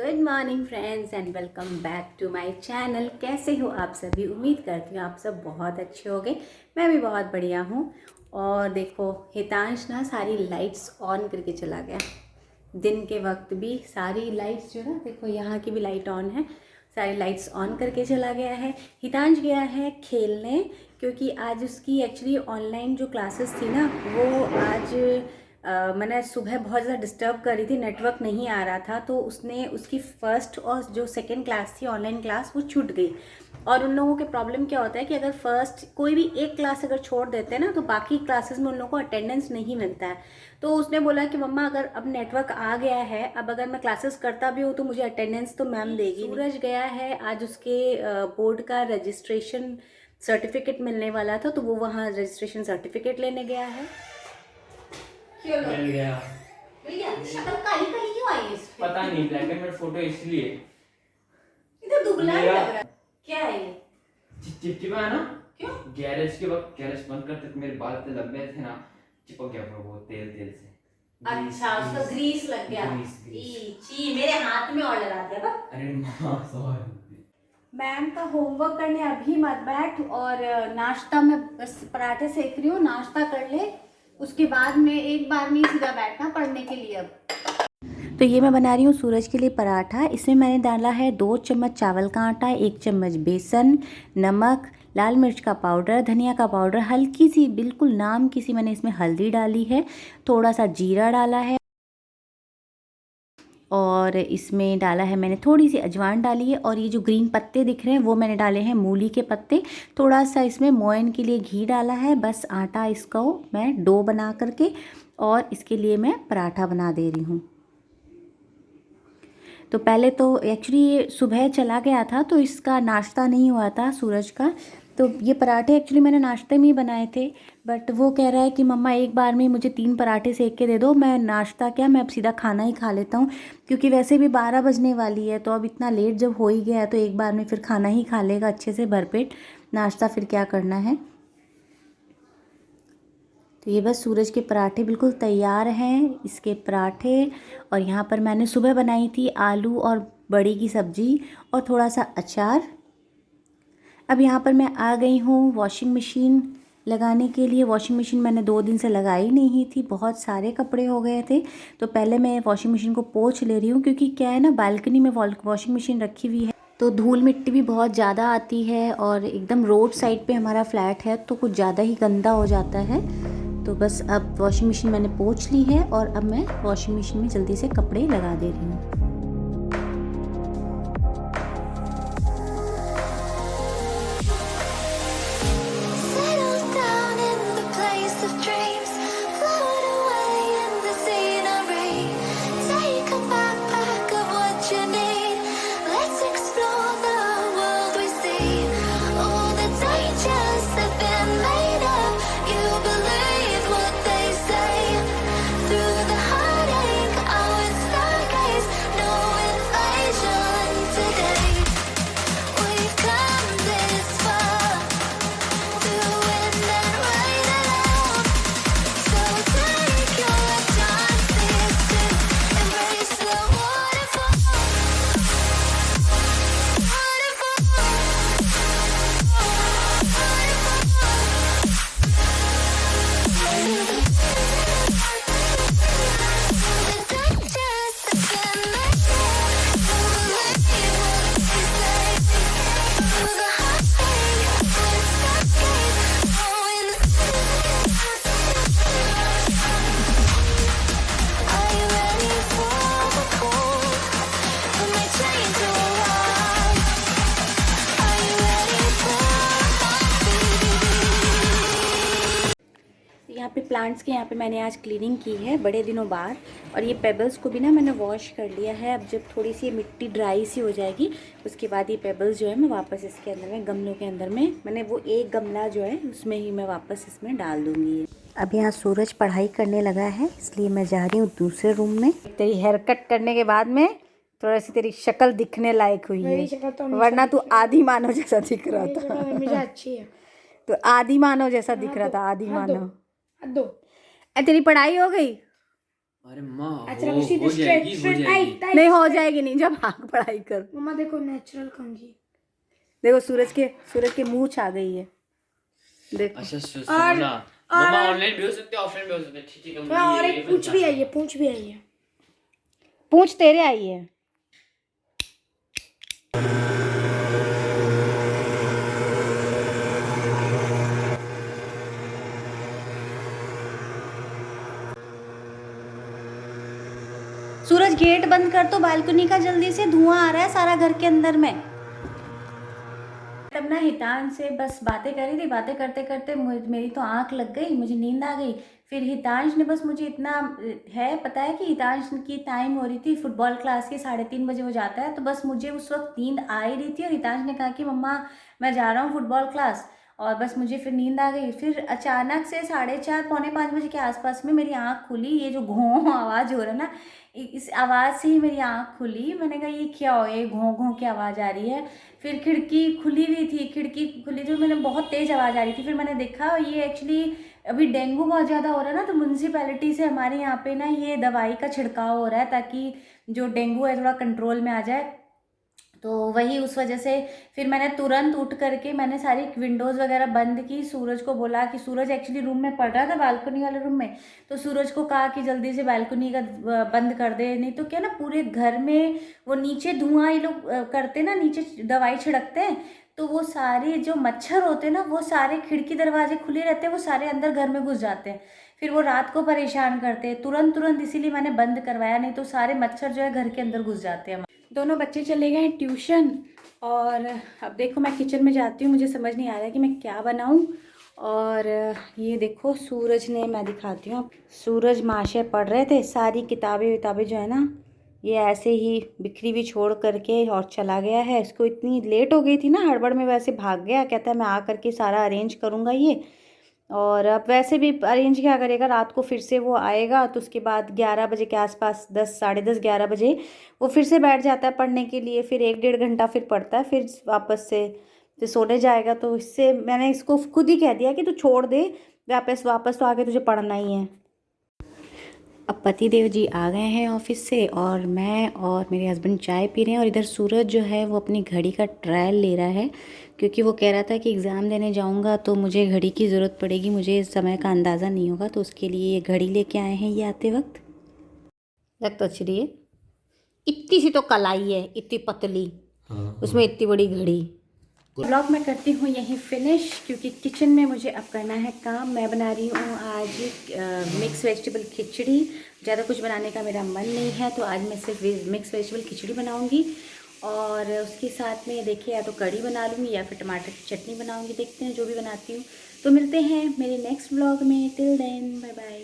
Good morning friends and welcome back to my channel. कैसे हो आप सभी? उम्मीद करती हूँ आप सब बहुत अच्छे होंगे। मैं भी बहुत बढ़िया हूँ। और देखो हितांश ना सारी लाइट्स ऑन करके चला गया। दिन के वक्त भी सारी लाइट्स जो ना, देखो यहाँ की भी लाइट ऑन है, सारी लाइट्स ऑन करके चला गया है। हितांश गया है खेलने, क्योंकि आज उसकी एक्चुअली ऑनलाइन जो क्लासेस थी ना, वो आज मैंने सुबह बहुत ज़्यादा डिस्टर्ब कर रही थी, नेटवर्क नहीं आ रहा था, तो उसने उसकी फ़र्स्ट और जो सेकंड क्लास थी ऑनलाइन क्लास, वो छूट गई। और उन लोगों के प्रॉब्लम क्या होता है कि अगर फर्स्ट कोई भी एक क्लास अगर छोड़ देते हैं ना, तो बाकी क्लासेस में उन लोगों को अटेंडेंस नहीं मिलता है। तो उसने बोला कि मम्मा अगर अब नेटवर्क आ गया है, अब अगर मैं क्लासेस करता भी हूँ तो मुझे अटेंडेंस तो मैम देगी। सूरज गया है, आज उसके बोर्ड का रजिस्ट्रेशन सर्टिफिकेट मिलने वाला था, तो वो वहाँ रजिस्ट्रेशन सर्टिफिकेट लेने गया है। मिल गया। शक्ल काली काली क्यों आई है इस पे? पता नहीं, ब्लैक एंड व्हाइट फोटो इसलिए। इधर दुबला लग रहा है। क्या है ये? चिपचिपा है ना? क्यों? गैरेज के वक्त गैरेज बंद करते थे, मेरे बाल इतने लंबे थे ना, चिपक गया वो तेल से। अच्छा, उसका ग्रीस लग गया। ची मेरे हाथ में और लगा दिया बा। अरे माँ सॉरी। मैम का होमवर्क करने अभी मत बैठ, और नाश्ता में बस पराठे सेक रही हूँ, नाश्ता कर ले, उसके बाद में एक बार में सीधा बैठना पढ़ने के लिए। अब तो ये मैं बना रही हूँ सूरज के लिए पराठा। इसमें मैंने डाला है 2 चम्मच चावल का आटा, 1 चम्मच बेसन, नमक, लाल मिर्च का पाउडर, धनिया का पाउडर, हल्की सी बिल्कुल नाम की सी मैंने इसमें हल्दी डाली है, थोड़ा सा जीरा डाला है, और इसमें डाला है मैंने थोड़ी सी अजवाइन डाली है, और ये जो ग्रीन पत्ते दिख रहे हैं वो मैंने डाले हैं मूली के पत्ते। थोड़ा सा इसमें मोयन के लिए घी डाला है। बस आटा इसको मैं डो बना करके और इसके लिए मैं पराठा बना दे रही हूँ। तो पहले तो एक्चुअली ये सुबह चला गया था, तो इसका नाश्ता नहीं हुआ था सूरज का, तो ये पराठे एक्चुअली मैंने नाश्ते में ही बनाए थे। बट वो कह रहा है कि मम्मा एक बार में मुझे 3 पराठे सेक के दे दो, मैं नाश्ता क्या, मैं अब सीधा खाना ही खा लेता हूँ, क्योंकि वैसे भी 12 बजने वाली है, तो अब इतना लेट जब हो ही गया है तो एक बार में फिर खाना ही खा लेगा अच्छे से भरपेट, नाश्ता फिर क्या करना है। तो ये बस सूरज के पराठे बिल्कुल तैयार हैं, इसके पराठे। और यहाँ पर मैंने सुबह बनाई थी आलू और बड़ी की सब्ज़ी और थोड़ा सा अचार। अब यहाँ पर मैं आ गई हूँ वॉशिंग मशीन लगाने के लिए। वॉशिंग मशीन मैंने 2 दिन से लगाई नहीं थी, बहुत सारे कपड़े हो गए थे, तो पहले मैं वॉशिंग मशीन को पोंछ ले रही हूँ, क्योंकि क्या है ना, बालकनी में वॉशिंग मशीन रखी हुई है, तो धूल मिट्टी भी बहुत ज़्यादा आती है, और एकदम रोड साइड पे हमारा फ्लैट है, तो कुछ ज़्यादा ही गंदा हो जाता है। तो बस अब वॉशिंग मशीन मैंने पोंछ ली है, और अब मैं वॉशिंग मशीन में जल्दी से कपड़े लगा दे रही हूँ। यहाँ पे प्लांट्स के यहाँ पे मैंने आज क्लीनिंग की है बड़े दिनों बाद, और ये पेबल्स को भी ना मैंने वॉश कर लिया है। अब जब थोड़ी सी मिट्टी ड्राई सी हो जाएगी, उसके बाद ये पेबल्स जो है मैं वापस इसके अंदर में गमलों के अंदर में, मैंने वो एक गमला जो है उसमें ही मैं वापस इसमें डाल दूँगी। अब यहाँ सूरज पढ़ाई करने लगा है, इसलिए मैं जा रही हूँ दूसरे रूम में। तेरी हेयर कट करने के बाद में थोड़ा सी तेरी शक्ल दिखने लायक हुई है, वरना तू आदि मानव जैसा दिख रहा था। अच्छी है तो आदि मानव जैसा दिख रहा था, आदि मानव। दो। तेरी पढ़ाई हो गई? अरे माँ अच्छा हो सीधे जाएगी स्ट्रेट हो जाएगी। टाइट नहीं हो जाएगी नहीं, जब आग पढ़ाई कर। मम्मा देखो नेचुरल कंघी। देखो सूरज के मूंछ आ गई है, देखो। अच्छा और सुनना, मम्मा ऑनलाइन भी हो सकते हैं ऑफलाइन भी हो सकते हैं। ठीक है मुझे और ये एक पूंछ भी आई है, पूंछ भी आई है। पूंछ तेरे आई है। सूरज गेट बंद कर तो बालकनी का, जल्दी से धुआं आ रहा है सारा घर के अंदर में। तब ना हितांश से बस बातें करी थी, बातें करते करते मेरी तो आंख लग गई, मुझे नींद आ गई। फिर हितांश ने बस मुझे इतना है पता है कि हितांश की टाइम हो रही थी फुटबॉल क्लास के, 3:30 बजे वो जाता है, तो बस मुझे उस वक्त नींद आ ही रही थी और हितांश ने कहा कि मम्मा मैं जा रहा हूँ फुटबॉल क्लास, और बस मुझे फिर नींद आ गई। फिर अचानक से 4:30 पौने 5 बजे के आसपास में मेरी आँख खुली, ये जो घों आवाज़ हो रहा है ना, इस आवाज़ से ही मेरी आँख खुली। मैंने कहा ये क्या हो, ये घों घों की आवाज़ आ रही है। फिर खिड़की खुली हुई थी, खिड़की खुली थी, मैंने बहुत तेज़ आवाज़ आ रही थी। फिर मैंने देखा ये एक्चुअली अभी डेंगू बहुत ज़्यादा हो रहा है ना, तो म्यूनसिपैलिटी से हमारे यहाँ पे ना ये दवाई का छिड़काव हो रहा है ताकि जो डेंगू है थोड़ा कंट्रोल में आ जाए। तो वही उस वजह से फिर मैंने तुरंत उठ करके मैंने सारी विंडोज़ वगैरह बंद की। सूरज को बोला कि सूरज एक्चुअली रूम में पढ़ रहा था, बालकनी वाले रूम में, तो सूरज को कहा कि जल्दी से बालकनी का बंद कर दे, नहीं तो क्या ना पूरे घर में वो नीचे धुआं ये लोग करते ना, नीचे दवाई छिड़कते हैं, तो वो सारे जो मच्छर होते हैं ना वो सारे खिड़की दरवाजे खुले रहते हैं, वो सारे अंदर घर में घुस जाते हैं, फिर वो रात को परेशान करते हैं। तुरंत इसीलिए मैंने बंद करवाया, नहीं तो सारे मच्छर जो है घर के अंदर घुस जाते हैं। दोनों बच्चे चले गए हैं ट्यूशन, और अब देखो मैं किचन में जाती हूँ, मुझे समझ नहीं आ रहा है कि मैं क्या बनाऊँ। और ये देखो सूरज ने, मैं दिखाती हूँ, सूरज महाशय पढ़ रहे थे, सारी किताबें जो है ना ये ऐसे ही बिखरी हुई छोड़ करके और चला गया है। इसको इतनी लेट हो गई थी ना, हड़बड़ में वैसे भाग गया, कहता है मैं आ करके सारा अरेंज करूँगा ये। और अब वैसे भी अरेंज क्या करेगा, रात को फिर से वो आएगा तो उसके बाद 11 बजे के आसपास, 10 साढ़े 10 11 बजे वो फिर से बैठ जाता है पढ़ने के लिए, फिर 1 डेढ़ घंटा फिर पढ़ता है, फिर वापस से फिर सोने जाएगा। तो इससे मैंने इसको खुद ही कह दिया कि तू छोड़ दे, वापस तो आके तुझे पढ़ना ही है। अब पति देव जी आ गए हैं ऑफिस से, और मैं और मेरे हस्बैंड चाय पी रहे हैं, और इधर सूरज जो है वो अपनी घड़ी का ट्रायल ले रहा है, क्योंकि वो कह रहा था कि एग्ज़ाम देने जाऊंगा तो मुझे घड़ी की ज़रूरत पड़ेगी, मुझे समय का अंदाज़ा नहीं होगा, तो उसके लिए ये घड़ी लेके आए हैं ये आते वक्त। लग तो अच्छी रही है, इतनी सी तो कलाई है, इतनी पतली, उसमें इतनी बड़ी घड़ी। ब्लॉग मैं करती हूँ यहीं फिनिश, क्योंकि किचन में मुझे अब करना है काम। मैं बना रही हूँ आज मिक्स वेजिटेबल खिचड़ी। ज़्यादा कुछ बनाने का मेरा मन नहीं है, तो आज मैं सिर्फ मिक्स वेजिटेबल खिचड़ी बनाऊँगी, और उसके साथ में देखिए या तो कढ़ी बना लूँगी या फिर टमाटर की चटनी बनाऊँगी, देखते हैं जो भी बनाती हूँ। तो मिलते हैं मेरे नेक्स्ट ब्लॉग में, टिल देन बाय बाय।